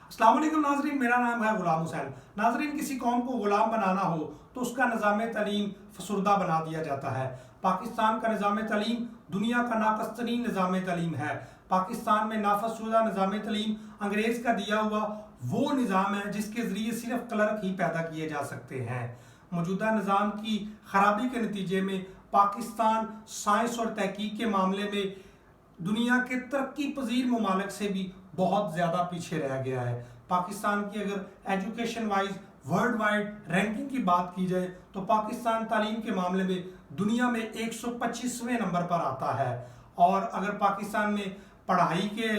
السلام علیکم ناظرین، میرا نام ہے غلام حسین۔ ناظرین، کسی قوم کو غلام بنانا ہو تو اس کا نظام تعلیم فسردہ بنا دیا جاتا ہے۔ پاکستان کا نظام تعلیم دنیا کا ناقص ترین نظام تعلیم ہے۔ پاکستان میں نافذ شدہ نظام تعلیم انگریز کا دیا ہوا وہ نظام ہے جس کے ذریعے صرف کلرک ہی پیدا کیے جا سکتے ہیں۔ موجودہ نظام کی خرابی کے نتیجے میں پاکستان سائنس اور تحقیق کے معاملے میں دنیا کے ترقی پذیر ممالک سے بھی بہت زیادہ پیچھے رہ گیا ہے۔ پاکستان کی اگر education wise worldwide ranking کی بات کی جائے تو پاکستان تعلیم کے معاملے میں دنیا میں 125ویں نمبر پر آتا ہے، اور اگر پاکستان میں پڑھائی کے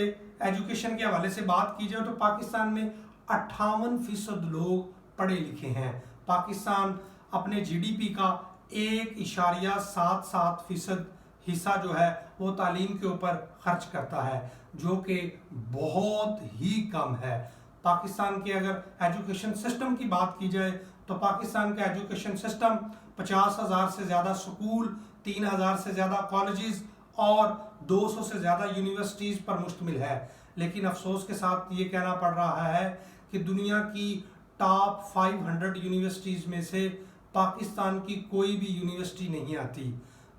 ایجوکیشن کے حوالے سے بات کی جائے تو پاکستان میں 58% لوگ پڑھے لکھے ہیں۔ پاکستان اپنے جی ڈی پی کا 1.77% حصہ جو ہے وہ تعلیم کے اوپر خرچ کرتا ہے، جو کہ بہت ہی کم ہے۔ پاکستان کے اگر ایجوکیشن سسٹم کی بات کی جائے تو پاکستان کا ایجوکیشن سسٹم 50,000 سے زیادہ سکول، 3,000 سے زیادہ کالجز اور 200 سے زیادہ یونیورسٹیز پر مشتمل ہے۔ لیکن افسوس کے ساتھ یہ کہنا پڑ رہا ہے کہ دنیا کی ٹاپ 500 یونیورسٹیز میں سے پاکستان کی کوئی بھی یونیورسٹی نہیں آتی۔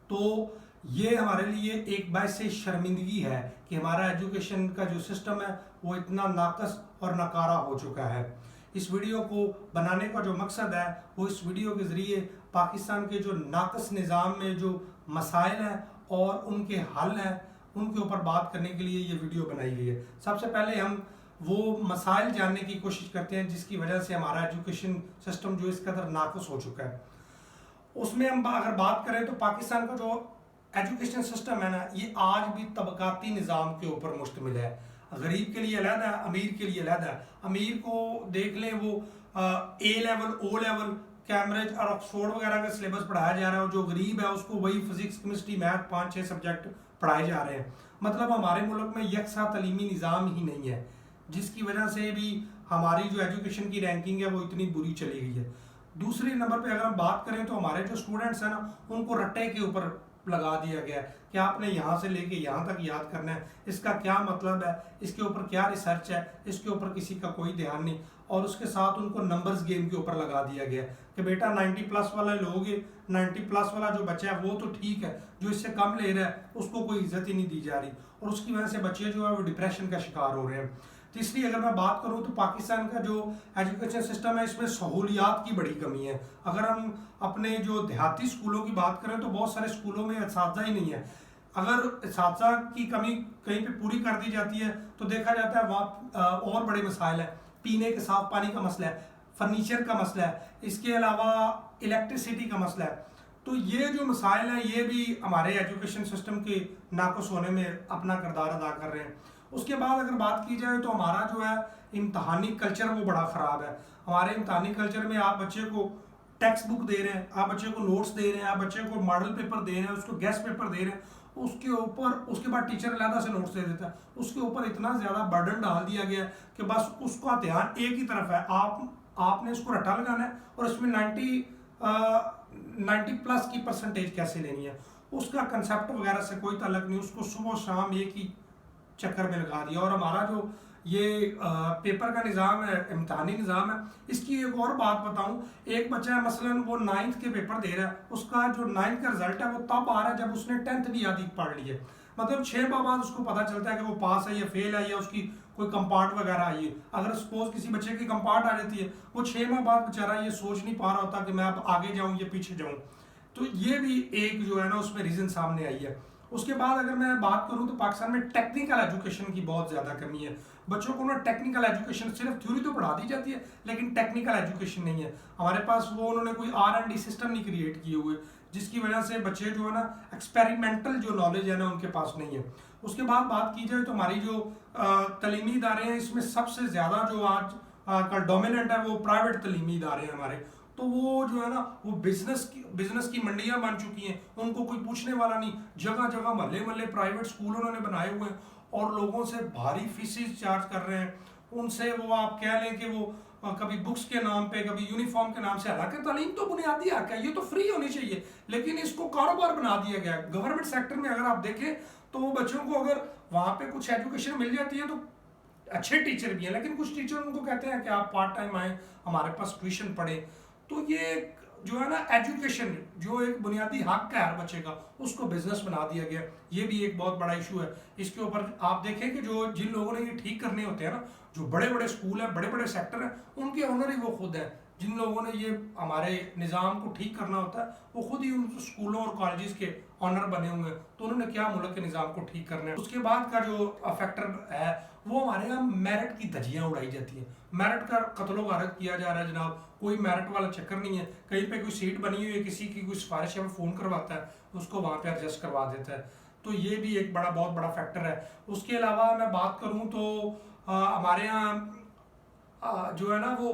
تو یہ ہمارے لیے ایک باعث شرمندگی ہے کہ ہمارا ایجوکیشن کا جو سسٹم ہے وہ اتنا ناقص اور ناکارہ ہو چکا ہے۔ اس ویڈیو کو بنانے کا جو مقصد ہے وہ اس ویڈیو کے ذریعے پاکستان کے جو ناقص نظام میں جو مسائل ہیں اور ان کے حل ہیں ان کے اوپر بات کرنے کے لیے یہ ویڈیو بنائی گئی ہے۔ سب سے پہلے ہم وہ مسائل جاننے کی کوشش کرتے ہیں جس کی وجہ سے ہمارا ایجوکیشن سسٹم جو اس قدر ناقص ہو چکا ہے۔ اس میں ہم اگر بات کریں تو پاکستان کا جو ایجوکیشن سسٹم ہے نا، یہ آج بھی طبقاتی نظام کے اوپر مشتمل ہے۔ غریب کے لیے علیحدہ ہے، امیر کے لیے علیحدہ ہے۔ امیر کو دیکھ لیں، وہ اے لیول، او لیول، کیمبرج اور آکسفورڈ وغیرہ کا سلیبس پڑھایا جا رہا ہے، اور جو غریب ہے اس کو وہی فزکس، کیمسٹری، میتھ 5-6 سبجیکٹ پڑھائے جا رہے ہیں۔ مطلب ہمارے ملک میں یکساں تعلیمی نظام ہی نہیں ہے، جس کی وجہ سے بھی ہماری جو ایجوکیشن کی رینکنگ ہے وہ اتنی بری چلی گئی ہے۔ دوسرے نمبر پہ اگر ہم بات کریں تو ہمارے جو اسٹوڈنٹس ہیں نا، ان کو رٹے کے اوپر لگا دیا گیا ہے کہ آپ نے یہاں سے لے کے یہاں تک یاد کرنا ہے، اس کا کیا مطلب ہے، اس کے اوپر کیا ریسرچ ہے، اس کے اوپر کسی کا کوئی دھیان نہیں، اور اس کے ساتھ ان کو نمبرز گیم کے اوپر لگا دیا گیا ہے کہ بیٹا 90+ والا لوگ 90+ والا جو بچہ ہے وہ تو ٹھیک ہے، جو اس سے کم لے رہا ہے اس کو کوئی عزت ہی نہیں دی جا رہی، اور اس کی وجہ سے بچے جو ہے وہ ڈپریشن کا شکار ہو رہے ہیں۔ تیسری اگر میں بات کروں تو پاکستان کا جو ایجوکیشن سسٹم ہے اس میں سہولیات کی بڑی کمی ہے۔ اگر ہم اپنے جو دیہاتی اسکولوں کی بات کریں تو بہت سارے اسکولوں میں اساتذہ ہی نہیں ہے۔ اگر اساتذہ کی کمی کہیں پہ پوری کر دی جاتی ہے تو دیکھا جاتا ہے وہاں اور بڑے مسائل ہیں، پینے کے صاف پانی کا مسئلہ ہے، فرنیچر کا مسئلہ ہے، اس کے علاوہ الیکٹریسٹی کا مسئلہ ہے۔ تو یہ جو مسائل ہیں یہ بھی ہمارے ایجوکیشن سسٹم کے ناقص ہونے میں اپنا کردار ادا کر رہے ہیں۔ اس کے بعد اگر بات کی جائے تو ہمارا جو ہے امتحانی کلچر وہ بڑا خراب ہے۔ ہمارے امتحانی کلچر میں آپ بچے کو ٹیکسٹ بک دے رہے ہیں، آپ بچے کو نوٹس دے رہے ہیں، آپ بچے کو ماڈل پیپر دے رہے ہیں، اس کو گیسٹ پیپر دے رہے ہیں، اس کے اوپر اس کے بعد ٹیچر علیحدہ سے نوٹس دے دیتا ہے، اس کے اوپر اتنا زیادہ برڈن ڈال دیا گیا ہے کہ بس اس کا دھیان ایک ہی طرف ہے، آپ نے اس کو رٹا لگانا ہے اور اس میں 90+ کی پرسنٹیج کیسے لینی ہے، اس کا کنسیپٹ وغیرہ سے کوئی تعلق نہیں، اس کو صبح و شام ایک ہی چکر میں لگا دیا۔ اور ہمارا جو یہ پیپر کا نظام ہے، امتحانی نظام ہے، اس کی ایک اور بات بتاؤں، ایک بچہ ہے مثلاً وہ 9th کے پیپر دے رہا ہے، اس کا جو 9th کا رزلٹ ہے وہ تب آ رہا ہے جب اس نے 10th بھی آدھی پڑھ لی ہے۔ مطلب 6 ماہ بعد اس کو پتہ چلتا ہے کہ وہ پاس ہے یا فیل ہے یا اس کی کوئی کمپارٹ وغیرہ آئی ہے۔ اگر سپوز کسی بچے کی کمپارٹ آ جاتی ہے، وہ 6 ماہ بعد بیچارہ یہ سوچ نہیں پا رہا ہوتا کہ میں اب آگے جاؤں یا پیچھے جاؤں۔ تو یہ بھی ایک جو ہے نا اس میں ریزن سامنے آئی ہے۔ اس کے بعد اگر میں بات کروں تو پاکستان میں ٹیکنیکل ایجوکیشن کی بہت زیادہ کمی ہے۔ بچوں کو نا ٹیکنیکل ایجوکیشن صرف تھیوری تو پڑھا دی جاتی ہے لیکن ٹیکنیکل ایجوکیشن نہیں ہے۔ ہمارے پاس وہ انہوں نے کوئی R&D سسٹم نہیں کریٹ کیے ہوئے، جس کی وجہ سے بچے جو ہے نا ایکسپیریمنٹل جو نالج ہے نا ان کے پاس نہیں ہے۔ اس کے بعد بات کی جائے تو ہماری جو تعلیمی ادارے ہیں اس میں سب سے زیادہ جو آج کل ڈومیننٹ ہے وہ پرائیویٹ تعلیمی ادارے ہیں ہمارے۔ تو وہ جو ہے نا وہ بزنس کی منڈیاں بن چکی ہیں، ان کو کوئی پوچھنے والا نہیں، جگہ جگہ محلے محلے پرائیویٹ اسکول انہوں نے بنائے ہوئے ہیں اور لوگوں سے بھاری فیسز چارج کر رہے ہیں۔ ان سے وہ آپ کہہ لیں کہ وہ کبھی بکس کے نام پہ، کبھی یونیفارم کے نام سے، حالانکہ تعلیم تو بنیادی حق ہے، یہ تو فری ہونی چاہیے، لیکن اس کو کاروبار بنا دیا گیا ہے۔ گورنمنٹ سیکٹر میں اگر آپ دیکھیں تو وہ بچوں کو اگر وہاں پہ کچھ ایجوکیشن مل جاتی ہے تو اچھے ٹیچر بھی ہیں، لیکن کچھ ٹیچر ان کو کہتے ہیں کہ آپ پارٹ ٹائم آئیں ہمارے پاس ٹیوشن پڑھیں. تو یہ جو ہے نا ایجوکیشن جو ایک بنیادی حق ہے ہر بچے کا، اس کو بزنس بنا دیا گیا. یہ بھی ایک بہت بڑا ایشو ہے. اس کے اوپر آپ دیکھیں کہ جو جن لوگوں نے یہ ٹھیک کرنے ہوتے ہیں نا، جو بڑے بڑے اسکول ہیں، بڑے بڑے سیکٹر ہیں، ان کے اونر ہی وہ خود ہیں. جن لوگوں نے یہ ہمارے نظام کو ٹھیک کرنا ہوتا ہے وہ خود ہی ان اسکولوں اور کالجز کے آنر بنے ہوئے ہیں. تو انہوں نے کیا ملک کے نظام کو ٹھیک کرنا ہے. اس کے بعد کا جو فیکٹر ہے وہ ہمارے یہاں میرٹ کی دھجیاں اڑائی جاتی ہیں. میرٹ کا قتل و غارت کیا جا رہا ہے جناب. کوئی میرٹ والا چکر نہیں ہے. کہیں پہ کوئی سیٹ بنی ہوئی ہے، کسی کی کوئی سفارش ہے، وہ فون کرواتا ہے، اس کو وہاں پہ ایڈجسٹ کروا دیتا ہے. تو یہ بھی ایک بہت بڑا فیکٹر ہے. اس کے علاوہ میں بات کروں تو ہمارے یہاں جو ہے نا وہ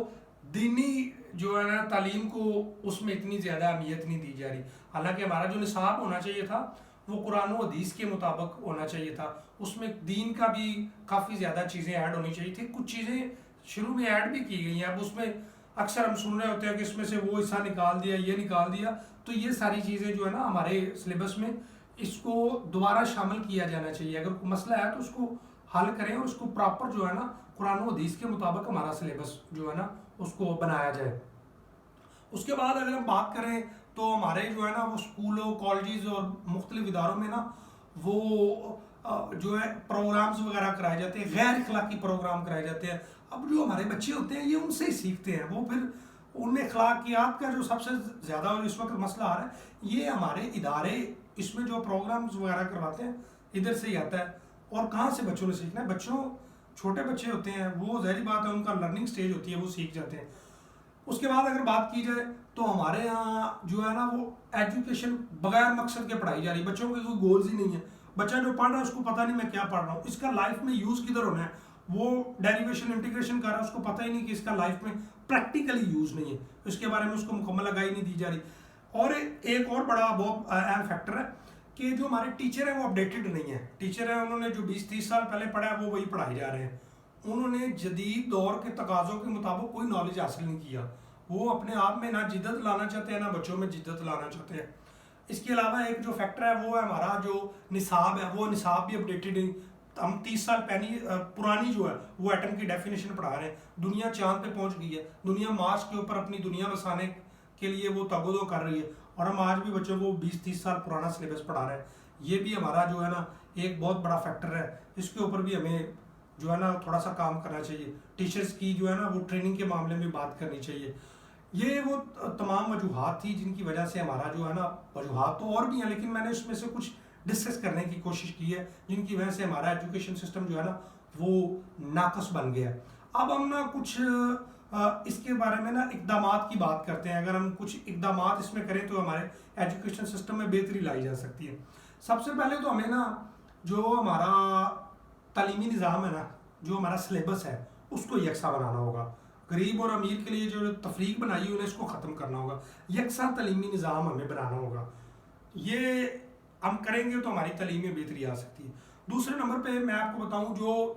دینی جو ہے نا تعلیم کو اس میں اتنی زیادہ اہمیت نہیں دی جا رہی. حالانکہ ہمارا جو نصاب ہونا چاہیے تھا وہ قرآن و حدیث کے مطابق ہونا چاہیے تھا. اس میں دین کا بھی کافی زیادہ چیزیں ایڈ ہونی چاہیے تھی. کچھ چیزیں شروع میں ایڈ بھی کی گئی ہیں. اب اس میں اکثر ہم سن رہے ہوتے ہیں کہ اس میں سے وہ حصہ نکال دیا، یہ نکال دیا. تو یہ ساری چیزیں جو ہے نا ہمارے سلیبس میں اس کو دوبارہ شامل کیا جانا چاہیے. اگر کوئی مسئلہ ہے تو اس کو حل کریں اور اس کو پراپر جو ہے نا قرآن و حدیث کے مطابق ہمارا سلیبس جو ہے نا اس کو بنایا جائے. اس کے بعد اگر ہم بات کریں تو ہمارے جو ہے نا وہ اسکولوں، کالجز اور مختلف اداروں میں نا وہ جو ہے پروگرامز وغیرہ کرائے جاتے ہیں، غیر اخلاقی پروگرام کرائے جاتے ہیں. اب جو ہمارے بچے ہوتے ہیں یہ ان سے ہی سیکھتے ہیں. وہ پھر ان میں اخلاقیات کا جو سب سے زیادہ اس وقت مسئلہ آ رہا ہے، یہ ہمارے ادارے اس میں جو پروگرامز وغیرہ کرواتے ہیں ادھر سے ہی آتا ہے. اور کہاں سے بچوں نے سیکھنا ہے؟ بچوں چھوٹے بچے ہوتے ہیں، وہ ظاہری بات ہے ان کا لرننگ سٹیج ہوتی ہے، وہ سیکھ جاتے ہیں. اس کے بعد اگر بات کی جائے تو ہمارے یہاں جو ہے نا وہ ایجوکیشن بغیر مقصد کے پڑھائی جا رہی ہے. بچوں کے کوئی گولز ہی نہیں ہے. بچہ جو پڑھ رہا ہے اس کو پتہ نہیں میں کیا پڑھ رہا ہوں، اس کا لائف میں یوز کدھر ہونا ہے. وہ ڈیریویشن انٹیگریشن کر رہا ہے، اس کو پتہ ہی نہیں کہ اس کا لائف میں پریکٹیکلی یوز نہیں ہے. اس کے بارے میں اس کو مکمل آگاہی نہیں دی جا رہی. اور ایک اور بڑا بہت اہم فیکٹر ہے کہ جو ہمارے ٹیچر ہیں وہ اپڈیٹڈ نہیں ہیں. ٹیچر ہیں انہوں نے جو 20-30 سال پہلے پڑھا ہے وہ وہی پڑھائے جا رہے ہیں. انہوں نے جدید دور کے تقاضوں کے مطابق کوئی نالج حاصل نہیں کیا. وہ اپنے آپ میں نہ جدت لانا چاہتے ہیں، نہ بچوں میں جدت لانا چاہتے ہیں. اس کے علاوہ ایک جو فیکٹر ہے وہ ہے ہمارا جو نصاب ہے، وہ نصاب بھی اپڈیٹڈ نہیں. ہم 30 سال پرانی جو ہے وہ ایٹم کی ڈیفینیشن پڑھا رہے ہیں. دنیا چاند پہ پہنچ گئی ہے. دنیا مارس کے اوپر اپنی دنیا بسانے کے لیے وہ تگ و دو کر رہی ہے، اور ہم آج بھی بچوں کو 20-30 سال پرانا سلیبس پڑھا رہے ہیں. یہ بھی ہمارا جو ہے نا ایک بہت بڑا فیکٹر ہے. اس کے اوپر بھی ہمیں جو ہے نا تھوڑا سا کام کرنا چاہیے. ٹیچرز کی جو ہے نا وہ ٹریننگ کے معاملے میں بات کرنی چاہیے. یہ وہ تمام وجوہات تھی جن کی وجہ سے ہمارا جو ہے نا، وجوہات تو اور بھی ہیں لیکن میں نے اس میں سے کچھ ڈسکس کرنے کی کوشش کی ہے جن کی وجہ سے ہمارا ایجوکیشن سسٹم جو ہے نا وہ ناقص بن گیا. اب ہم نا کچھ اس کے بارے میں نا اقدامات کی بات کرتے ہیں. اگر ہم کچھ اقدامات اس میں کریں تو ہمارے ایجوکیشن سسٹم میں بہتری لائی جا سکتی ہے. سب سے پہلے تو ہمیں نا جو ہمارا تعلیمی نظام ہے نا، جو ہمارا سلیبس ہے اس کو یکساں بنانا ہوگا. غریب اور امیر کے لیے جو تفریق بنائی ہوئی ہے اس کو ختم کرنا ہوگا. یکساں تعلیمی نظام ہمیں بنانا ہوگا. یہ ہم کریں گے تو ہماری تعلیم میں بہتری آ سکتی ہے. دوسرے نمبر پہ میں آپ کو بتاؤں جو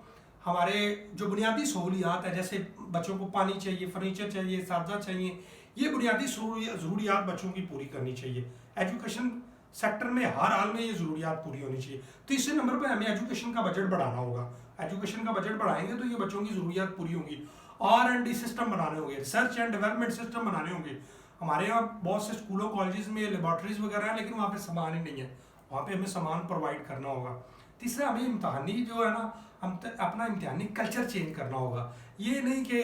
ہمارے جو بنیادی سہولیات ہیں، جیسے بچوں کو پانی چاہیے، فرنیچر چاہیے، اساتذہ چاہیے، یہ بنیادی ضروریات بچوں کی پوری کرنی چاہیے. ایجوکیشن سیکٹر میں ہر حال میں یہ ضروریات پوری ہونی چاہیے. تیسرے نمبر پہ ہمیں ایجوکیشن کا بجٹ بڑھانا ہوگا. ایجوکیشن کا بجٹ بڑھائیں گے تو یہ بچوں کی ضروریات پوری ہوں گی. R&D سسٹم بنانے ہوں گے، ریسرچ اینڈ ڈیولپمنٹ سسٹم بنانے ہوں گے. ہمارے یہاں بہت سے اسکولوں کالجز میں لیبارٹریز وغیرہ ہیں لیکن وہاں پہ سامان ہی نہیں ہے. وہاں پہ ہمیں سامان پرووائڈ کرنا ہوگا. تیسرا ہمیں امتحانی جو ہے نا ہم اپنا امتحانی کلچر چینج کرنا ہوگا. یہ نہیں کہ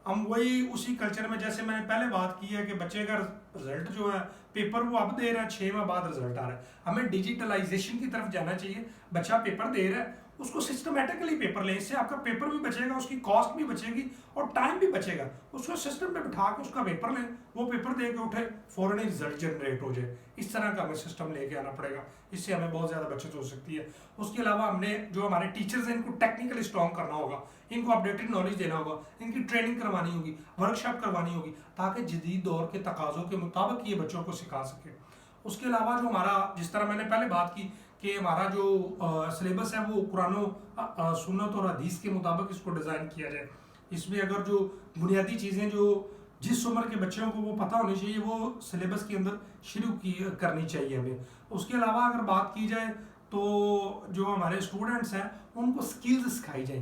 ہم وہی اسی کلچر میں، جیسے میں نے پہلے بات کی ہے کہ بچے کا رزلٹ جو ہے پیپر وہ اب دے رہا ہے، 6 ماہ بعد رزلٹ آ رہا ہے. ہمیں ڈیجیٹلائزیشن کی طرف جانا چاہیے. بچہ پیپر دے رہا ہے اس کو سسٹمیٹکلی پیپر لیں. اس سے آپ کا پیپر بھی بچے گا، اس کی کاسٹ بھی بچے گی اور ٹائم بھی بچے گا. اس کو سسٹم پہ بٹھا کے اس کا پیپر لیں، وہ پیپر دے کے اٹھے، فوراً ہی رزلٹ جنریٹ ہو جائے. اس طرح کا ہمیں سسٹم لے کے آنا پڑے گا. اس سے ہمیں بہت زیادہ بچت ہو سکتی ہے. اس کے علاوہ ہم نے جو ہمارے ٹیچرز ہیں ان کو ٹیکنیکلی اسٹرانگ کرنا ہوگا. ان کو اپڈیٹڈ نالج دینا ہوگا. ان کی ٹریننگ کروانی ہوگی، ورکشاپ کروانی ہوگی تاکہ جدید دور کے تقاضوں کے مطابق یہ بچوں کو سکھا سکے. اس کے علاوہ جو ہمارا، جس طرح میں نے پہلے بات کی کہ ہمارا جو سلیبس ہے وہ قرآن و سنت اور حدیث کے مطابق اس کو ڈیزائن کیا جائے. اس میں اگر جو بنیادی چیزیں جو جس عمر کے بچوں کو وہ پتہ ہونی چاہیے وہ سلیبس کے اندر شروع کرنی چاہیے ہمیں. اس کے علاوہ اگر بات کی جائے تو جو ہمارے اسٹوڈنٹس ہیں ان کو سکلز سکھائی جائیں.